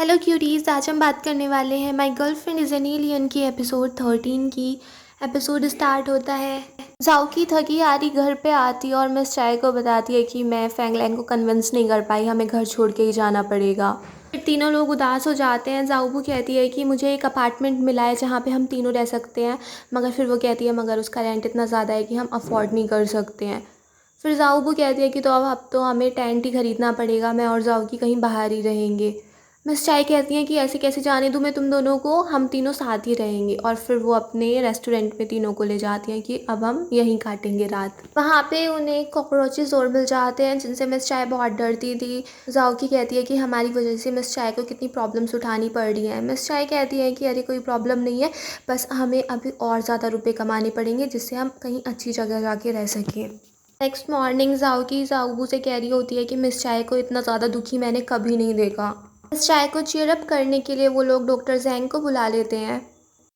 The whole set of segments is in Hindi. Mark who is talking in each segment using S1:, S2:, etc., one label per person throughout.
S1: हेलो क्यूरीज, आज हम बात करने वाले हैं my girlfriend is an alien की एपिसोड 13 की। एपिसोड स्टार्ट होता है। जाओ की थकी हारी घर पे आती है और मिस चाय को बताती है कि मैं फैंगलैंग को कन्विंस नहीं कर पाई, हमें घर छोड़ के ही जाना पड़ेगा। फिर तीनों लोग उदास हो जाते हैं। जाओबू कहती है कि मुझे एक अपार्टमेंट मिला है जहाँ पे हम तीनों रह सकते हैं, मगर फिर वो कहती है मगर उसका रेंट इतना ज़्यादा है कि हम अफोर्ड नहीं कर सकते हैं। फिर जाओबू कहती है कि तो अब तो हमें टेंट ही ख़रीदना पड़ेगा, मैं और जाओ की कहीं बाहर ही रहेंगे। मिस चाय कहती हैं कि ऐसे कैसे जाने दूँ मैं तुम दोनों को, हम तीनों साथ ही रहेंगे। और फिर वो अपने रेस्टोरेंट में तीनों को ले जाती हैं कि अब हम यहीं काटेंगे रात। वहाँ पे उन्हें कॉकरोचेस और मिल जाते हैं जिनसे मिस चाय बहुत डरती थी। जाओकी कहती है कि हमारी वजह से मिस चाय को कितनी प्रॉब्लम्स उठानी पड़ रही हैं। मिस चाय कहती है कि अरे कोई प्रॉब्लम नहीं है, बस हमें अभी और ज़्यादा रुपये कमाने पड़ेंगे जिससे हम कहीं अच्छी जगह जाके रह सकें। नेक्स्ट मॉर्निंग जाओकी जाओबू से कह रही होती है कि मिस चाय को इतना ज़्यादा दुखी मैंने कभी नहीं देखा। मिस चाय को चीयर अप करने के लिए वो लोग डॉक्टर जैंग को बुला लेते हैं।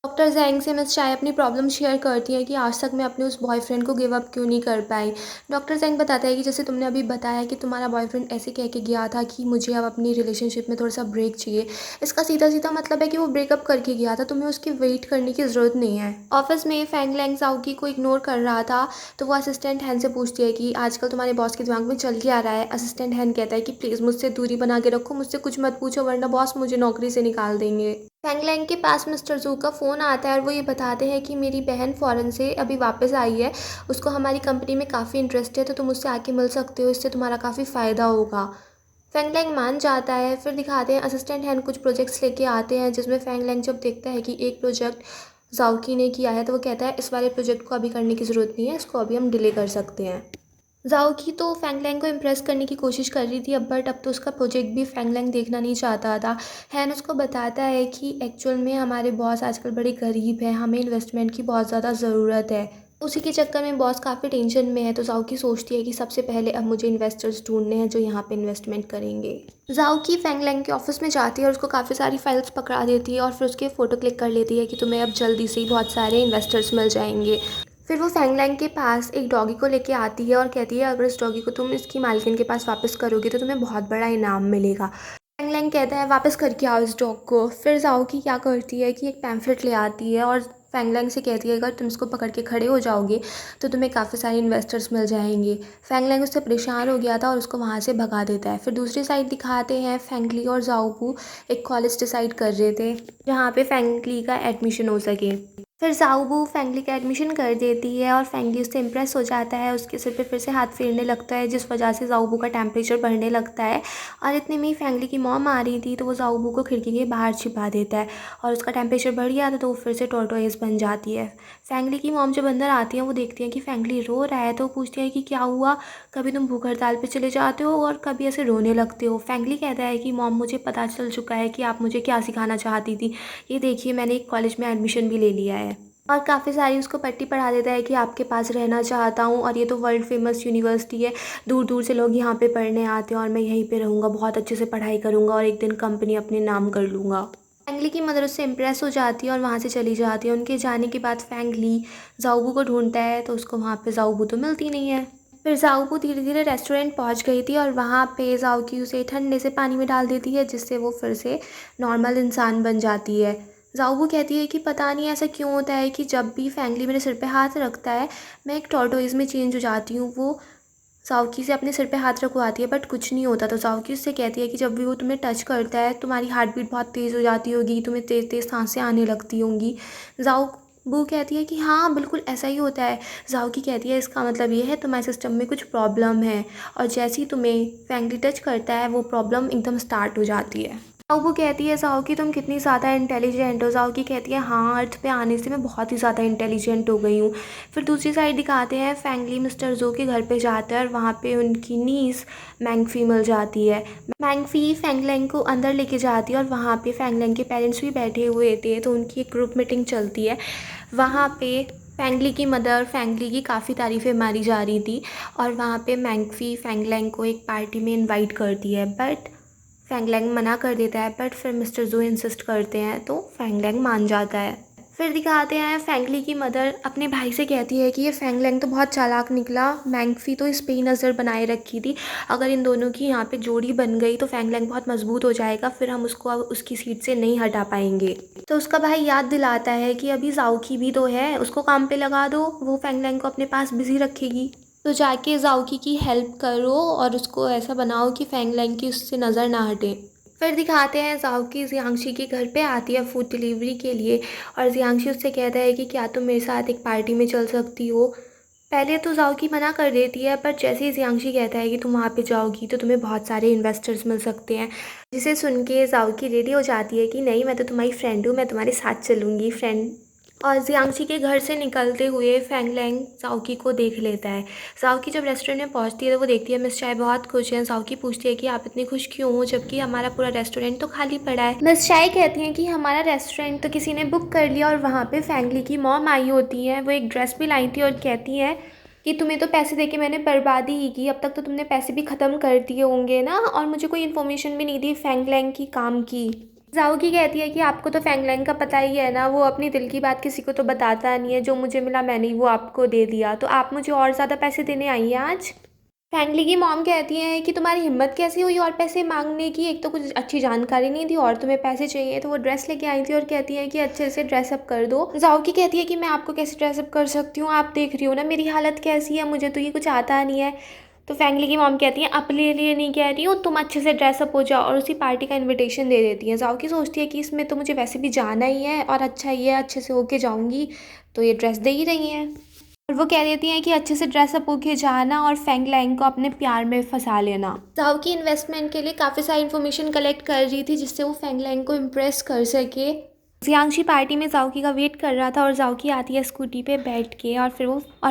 S1: डॉक्टर जैंग से मिस चाय अपनी प्रॉब्लम शेयर करती है कि आज तक मैं अपने उस बॉयफ्रेंड को गिव अप क्यों नहीं कर पाई। डॉक्टर जैंग बताता है कि जैसे तुमने अभी बताया कि तुम्हारा बॉयफ्रेंड ऐसे कह के गया था कि मुझे अब अपनी रिलेशनशिप में थोड़ा सा ब्रेक चाहिए, इसका सीधा सीधा मतलब है कि वो ब्रेकअप करके गया था, तुम्हें उसकी वेट करने की ज़रूरत नहीं है। ऑफिस में फैंग लैंग जाओकी को इग्नोर कर रहा था तो वो असिस्टेंट हैन से पूछती है कि आजकल तुम्हारे बॉस के दिमाग में चल क्या रहा है। असिस्टेंट हैन कहता है कि प्लीज़ मुझसे दूरी बना के रखो, मुझसे कुछ मत पूछो वरना बॉस मुझे नौकरी से निकाल देंगे। फैंगलैंग के पास मिस्टर जू का फ़ोन आता है और वो ये बताते हैं कि मेरी बहन फ़ॉरेन से अभी वापस आई है, उसको हमारी कंपनी में काफ़ी इंटरेस्ट है, तो तुम उससे आके मिल सकते हो, इससे तुम्हारा काफ़ी फ़ायदा होगा। फैंगलैंग मान जाता है। फिर दिखाते हैं असिस्टेंट हैंड कुछ प्रोजेक्ट्स लेके आते हैं जिसमें फैंगलैंग जब देखता है कि एक प्रोजेक्ट जाओकी ने किया है तो वो कहता है इस वाले प्रोजेक्ट को अभी करने की ज़रूरत नहीं है, इसको अभी हम डिले कर सकते हैं। जाओकी तो फैंगलैंग को इम्प्रेस करने की कोशिश कर रही थी अब तो उसका प्रोजेक्ट भी फैंगलैंग देखना नहीं चाहता था। हैन उसको बताता है कि एक्चुअल में हमारे बॉस आजकल बड़े गरीब हैं, हमें इन्वेस्टमेंट की बहुत ज़्यादा ज़रूरत है। उसी के चक्कर में बॉस काफ़ी टेंशन में है तो जाओकी सोचती है कि सबसे पहले अब मुझे इन्वेस्टर्स ढूंढने हैं जो यहाँ पे इन्वेस्टमेंट करेंगे। जाओकी फैंगलैंग के ऑफिस में जाती है और उसको काफ़ी सारी फाइल्स पकड़ा देती है और फिर उसके फ़ोटो क्लिक कर लेती है कि तुम्हें अब जल्दी से ही बहुत सारे इन्वेस्टर्स मिल जाएंगे। फिर वो फैंगलैंग के पास एक डॉगी को लेके आती है और कहती है अगर इस डॉगी को तुम इसकी मालकिन के पास वापस करोगे तो तुम्हें बहुत बड़ा इनाम मिलेगा। फैंगलैंग कहता है वापस करके आओ इस डॉग को। फिर जाओकी क्या करती है कि एक पैम्फलेट ले आती है और फैंगलैंग से कहती है अगर तुम इसको पकड़ के खड़े हो जाओगे तो तुम्हें काफ़ी सारे इन्वेस्टर्स मिल जाएंगे। फैंगलैंग उससे परेशान हो गया था और उसको वहाँ से भगा देता है। फिर दूसरी साइड दिखाते हैं फैंगली और जाओबू एक कॉलेज डिसाइड कर रहे थे जहाँ पे फैंगली का एडमिशन हो सके। फिर जाओबू फैंगली का एडमिशन कर देती है और फैंगली उससे इम्प्रेस हो जाता है, उसके सिर पे फिर से हाथ फेरने लगता है जिस वजह से जाओबू का टेम्परेचर बढ़ने लगता है। और इतने में ही फैंगली की मॉम आ रही थी तो वो जाओबू को खिड़की के बाहर छिपा देता है और उसका टेम्परेचर बढ़ गया था तो वो फिर से टॉर्टोइज बन जाती है। फैंगली की मॉम जब अंदर आती है वो देखती है कि फैंगली रो रहा है तो वो पूछती है कि क्या हुआ, कभी तुम भूख हड़ताल पे चले जाते हो और कभी ऐसे रोने लगते हो। फैंगली कहता है कि मॉम मुझे पता चल चुका है कि आप मुझे क्या सिखाना चाहती थी, ये देखिए मैंने एक कॉलेज में एडमिशन भी ले लिया है। और काफ़ी सारी उसको पट्टी पढ़ा देता है कि आपके पास रहना चाहता हूँ और ये तो वर्ल्ड फेमस यूनिवर्सिटी है, दूर दूर से लोग यहाँ पे पढ़ने आते हैं और मैं यहीं पे रहूँगा, बहुत अच्छे से पढ़ाई करूँगा और एक दिन कंपनी अपने नाम कर लूँगा। फैंगली की मदर उससे इम्प्रेस हो जाती है और वहाँ से चली जाती है। उनके जाने के बाद फैंगली जाओबू को ढूंढता है तो उसको वहाँ पे जाओबू तो मिलती नहीं है। फिर जाओबू धीरे धीरे रेस्टोरेंट पहुँच गई थी और वहाँ पे जाओकी उसे ठंडे से पानी में डाल देती है जिससे वो फिर से नॉर्मल इंसान बन जाती है। जाओबू कहती है कि पता नहीं ऐसा क्यों होता है कि जब भी फैंगली मेरे सिर पे हाथ रखता है मैं एक टॉर्टोइज में चेंज हो जाती हूँ। वो जाओकी से अपने सिर पे हाथ रखवाती है बट कुछ नहीं होता तो जाओकी उससे कहती है कि जब भी वो तुम्हें टच करता है तुम्हारी हार्ट बीट बहुत तेज़ हो जाती होगी, तुम्हें तेज़ तेज़ सांसें आने लगती होंगी। जाओबू कहती है कि हाँ बिल्कुल ऐसा ही होता है। जाओकी कहती है इसका मतलब ये है तुम्हारे सिस्टम में कुछ प्रॉब्लम है और जैसे ही तुम्हें फैंगली टच करता है वो प्रॉब्लम एकदम स्टार्ट हो जाती है। जाओबू कहती है जाओकी तुम कितनी ज़्यादा इंटेलिजेंट हो। जाओकी कहती है हाँ अर्थ पे आने से मैं बहुत ही ज़्यादा इंटेलिजेंट हो गई हूँ। फिर दूसरी साइड दिखाते हैं फैंगली मिस्टर जो के घर पे जाता है और वहाँ पे उनकी नीस मैंगफी मिल जाती है। मैंगफी फैंगलैंग को अंदर लेके जाती है और वहाँ पे फैंगलैंग के पेरेंट्स भी बैठे हुए थे तो उनकी एक ग्रुप मीटिंग चलती है। वहाँ पे फैंगली की मदर फैंगली की काफ़ी तारीफ़ें मारी जा रही थी और वहाँ पे मैंगफी फैंगलैंग को एक पार्टी में इनवाइट करती है बट फैंगलैंग मना कर देता है। बट फिर मिस्टर जू इंसिस्ट करते हैं तो फैंगलैंग मान जाता है। फिर दिखाते हैं फैंगली की मदर अपने भाई से कहती है कि ये फैंगलैंग तो बहुत चालाक निकला, मैंगफी तो इस पे ही नज़र बनाए रखी थी, अगर इन दोनों की यहाँ पे जोड़ी बन गई तो फैंगलैंग बहुत मजबूत हो जाएगा, फिर हम उसको अब उसकी सीट से नहीं हटा पाएंगे। तो उसका भाई याद दिलाता है कि अभी जाओकी भी तो है, उसको काम पे लगा दो, वो फैंगलैंग को अपने पास बिजी रखेगी। तो जाके जाओकी की हेल्प करो और उसको ऐसा बनाओ कि फैंगलैंग की उससे नज़र ना हटे। फिर दिखाते हैं जाओकी जियांगशी के घर पे आती है फूड डिलीवरी के लिए और जियांगशी उससे कहता है कि क्या तुम मेरे साथ एक पार्टी में चल सकती हो। पहले तो जाओकी मना कर देती है, पर जैसे ही जियांगशी कहता है कि तुम वहाँ पे जाओगी तो तुम्हें बहुत सारे इन्वेस्टर्स मिल सकते हैं, जिसे सुन के जाओकी रेडी हो जाती है कि नहीं, मैं तो तुम्हारी फ्रेंड हूँ, मैं तुम्हारे साथ चलूँगी फ्रेंड। और जियांगशी के घर से निकलते हुए फैंगलैंग जाओकी को देख लेता है। जाओकी जब रेस्टोरेंट में पहुंचती है तो वो देखती है मिस चाय बहुत खुश हैं। जाओकी पूछती है कि आप इतनी खुश क्यों हो जबकि हमारा पूरा रेस्टोरेंट तो खाली पड़ा है। मिस चाय कहती हैं कि हमारा रेस्टोरेंट तो किसी ने बुक कर लिया और वहाँ पे फैंगली की मॉम आई होती है, वो एक ड्रेस भी लाई थी और कहती है कि तुम्हें तो पैसे देके मैंने बर्बादी ही की, अब तक तो तुमने पैसे भी ख़त्म कर दिए होंगे ना, और मुझे कोई इन्फॉर्मेशन भी नहीं दी फैंगलैंग की काम की। जाओकी कहती है कि आपको तो फैंगलैंग का पता ही है ना, वो अपनी दिल की बात किसी को तो बताता नहीं है, जो मुझे मिला मैंने वो आपको दे दिया, तो आप मुझे और ज़्यादा पैसे देने आई हैं आज। फैंगली की मॉम कहती हैं कि तुम्हारी हिम्मत कैसी हुई और पैसे मांगने की, एक तो कुछ अच्छी जानकारी नहीं दी और तुम्हें पैसे चाहिए। तो वो ड्रेस लेके आई थी और कहती है कि अच्छे से ड्रेसअप कर दो। जाओकी कहती है कि मैं आपको कैसे ड्रेसअप कर सकती हूँ, आप देख रही हो ना मेरी हालत कैसी है, मुझे तो ये कुछ आता नहीं है। तो फैंगली की मॉम कहती है अपने लिए नहीं कह रही हूँ, तुम अच्छे से ड्रेसअप हो जाओ, और उसी पार्टी का इन्विटेशन दे देती है। जाओकी सोचती है कि इसमें तो मुझे वैसे भी जाना ही है और अच्छा ही है, अच्छे से होके जाऊँगी, तो ये ड्रेस दे ही रही हैं। और वो कह देती हैं कि अच्छे से ड्रेसअप होके जाना और फैंगलैंग को अपने प्यार में फंसा लेना। जाओकी इन्वेस्टमेंट के लिए काफ़ी सारी इन्फॉर्मेशन कलेक्ट कर रही थी जिससे वो फैंगलैंग को इम्प्रेस कर सके। जियांगशी पार्टी में जाओकी का वेट कर रहा था और जाओकी आती है स्कूटी पे बैठ के और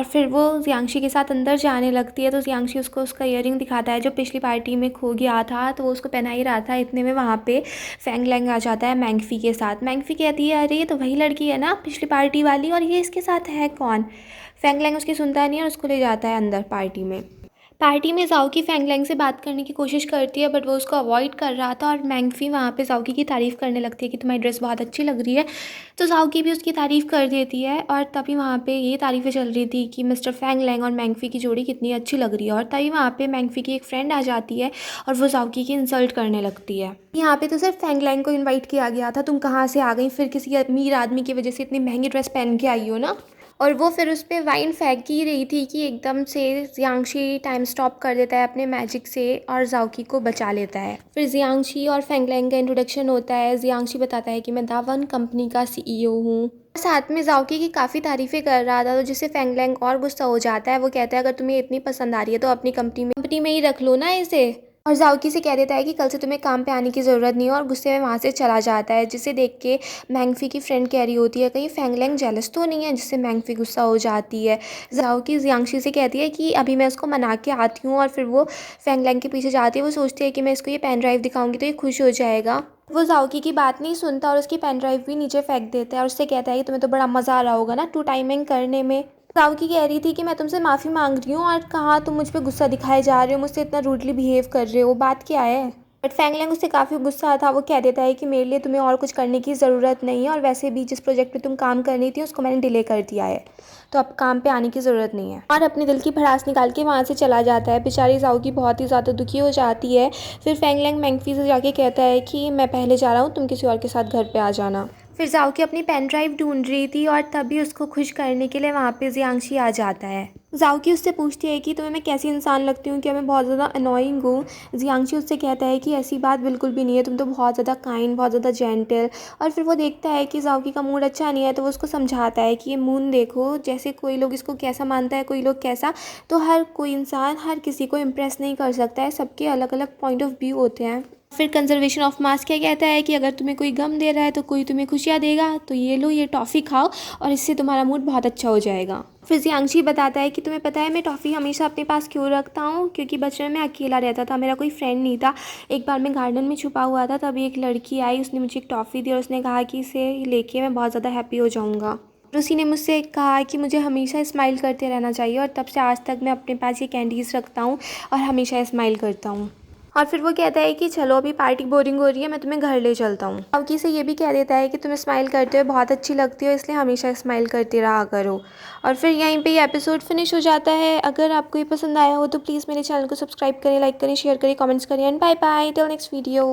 S1: फिर वो जियांगशी के साथ अंदर जाने लगती है। तो जियांगशी उसको उसका ईयरिंग दिखाता है जो पिछली पार्टी में खो गया था, तो वो उसको पहना ही रहा था। इतने में वहाँ पे फैंगलैंग आ जाता है मैंगफी के साथ। मैंगफी कहती है अरे ये तो वही लड़की है ना पिछली पार्टी वाली, और ये इसके साथ है कौन। फैंगलैंग उसकी सुनता नहीं है और उसको ले जाता है अंदर पार्टी में। पार्टी में जाओकी फैंगलैंग से बात करने की कोशिश करती है बट वो उसको अवॉइड कर रहा था, और मैंगफी वहाँ पे जाओकी की तारीफ़ करने लगती है कि तुम्हारी ड्रेस बहुत अच्छी लग रही है। तो जाओकी भी उसकी तारीफ़ कर देती है, और तभी वहाँ पे ये तारीफ़ें चल रही थी कि मिस्टर फैंगलैंग और मैंगफी की जोड़ी कितनी अच्छी लग रही है। और तभी वहाँ पे मैंगफी की एक फ्रेंड आ जाती है और वो जाओकी की इंसल्ट करने लगती है। यहाँ पे तो सिर्फ फैंगलैंग को इन्वाइट किया गया था, तुम कहाँ से आ गई, फिर किसी अमीर आदमी की वजह से इतनी महंगी ड्रेस पहन के आई हो ना। और वो फिर उस पर वाइन फेंक ही रही थी कि एकदम से जियांगशी टाइम स्टॉप कर देता है अपने मैजिक से और जाओकी को बचा लेता है। फिर जियांगशी और फैंगलैंग का इंट्रोडक्शन होता है। जियांगशी बताता है कि मैं दावन कंपनी का CEO हूँ, साथ में जाओकी की काफ़ी तारीफ़ें कर रहा था, तो जिससे फैंगलैंग और गुस्सा हो जाता है। वो कहता है अगर तुम्हें इतनी पसंद आ रही है तो अपनी कंपनी में ही रख लो ना इसे, और जाओकी से कह देता है कि कल से तुम्हें काम पे आने की ज़रूरत नहीं है, और गुस्से में वहाँ से चला जाता है। जिसे देख के मैंगफी की फ्रेंड कह रही होती है कहीं फैंगलैंग जेलस तो नहीं है, जिससे मैंगफी गुस्सा हो जाती है। जाओकी जियांगशी से कहती है कि अभी मैं उसको मना के आती हूँ, और फिर वो फैंगलैंग के पीछे जाती है। वो सोचती है कि मैं इसको ये पेन ड्राइव दिखाऊंगी तो ये खुश हो जाएगा। वो जाओकी की बात नहीं सुनता और उसकी पेन ड्राइव भी नीचे फेंक देता है और उससे कहता है कि तुम्हें तो बड़ा मज़ा आ रहा होगा ना टू टाइमिंग करने में। जाओकी कह रही थी कि मैं तुमसे माफ़ी मांग रही हूँ, और कहाँ तुम मुझ पे गुस्सा दिखाए जा रहे हो, मुझसे इतना रूडली बिहेव कर रहे हो, बात क्या है। बट फैंगलैंग उससे काफ़ी गुस्सा था। वो कह देता है कि मेरे लिए तुम्हें और कुछ करने की ज़रूरत नहीं है, और वैसे भी जिस प्रोजेक्ट पे तुम काम करनी थी उसको मैंने डिले कर दिया है, तो अब काम पे आने की ज़रूरत नहीं है, और अपने दिल की भड़ास निकाल के वहाँ से चला जाता है। बेचारी जाओकी बहुत ही ज़्यादा दुखी हो जाती है। फिर फैंगलैंग मैंगफी से जाके कहता है कि मैं पहले जा रहा हूँ, तुम किसी और के साथ घर पे आ जाना। फिर जाओकी अपनी पेन ड्राइव ढूंढ रही थी और तभी उसको खुश करने के लिए वहाँ पे जियांगशी आ जाता है। जाओकी उससे पूछती है कि तुम्हें मैं कैसी इंसान लगती हूँ, क्या मैं बहुत ज़्यादा अनोइंग हूँ। जियांगशी उससे कहता है कि ऐसी बात बिल्कुल भी नहीं है, तुम तो बहुत ज़्यादा काइंड, बहुत ज़्यादा जेंटल। और फिर वो देखता है कि जाओकी का मूड अच्छा नहीं है, तो वो उसको समझाता है कि ये मून देखो, जैसे कोई लोग इसको कैसा मानता है, कोई लोग कैसा, तो हर कोई इंसान हर किसी को इम्प्रेस नहीं कर सकता है, सबके अलग अलग पॉइंट ऑफ व्यू होते हैं। फिर कंजर्वेशन ऑफ मास क्या कहता है कि अगर तुम्हें कोई गम दे रहा है तो कोई तुम्हें खुशियाँ देगा, तो ये लो, ये टॉफ़ी खाओ और इससे तुम्हारा मूड बहुत अच्छा हो जाएगा। फिर जियांगशी बताता है कि तुम्हें पता है मैं टॉफ़ी हमेशा अपने पास क्यों रखता हूँ, क्योंकि बचपन में अकेला रहता था, मेरा कोई फ्रेंड नहीं था। एक बार मैं गार्डन में छुपा हुआ था, तभी एक लड़की आई, उसने मुझे एक टॉफ़ी दी और उसने कहा कि इसे लेके मैं बहुत ज़्यादा हैप्पी हो जाऊँगा। उसी ने मुझसे कहा कि मुझे हमेशा स्माइल करते रहना चाहिए, और तब से आज तक मैं अपने पास ये कैंडीज़ रखता हूँ और हमेशा स्माइल करता हूँ। और फिर वो कहता है कि चलो अभी पार्टी बोरिंग हो रही है, मैं तुम्हें घर ले चलता हूँ। जाओकी से ये भी कह देता है कि तुम स्माइल करते हो बहुत अच्छी लगती हो, इसलिए हमेशा स्माइल करती रहा करो। और फिर यहीं पे ये एपिसोड फिनिश हो जाता है। अगर आपको ये पसंद आया हो तो प्लीज़ मेरे चैनल को सब्सक्राइब करें, लाइक करें, शेयर करें, कमेंट्स करें and bye bye till next video.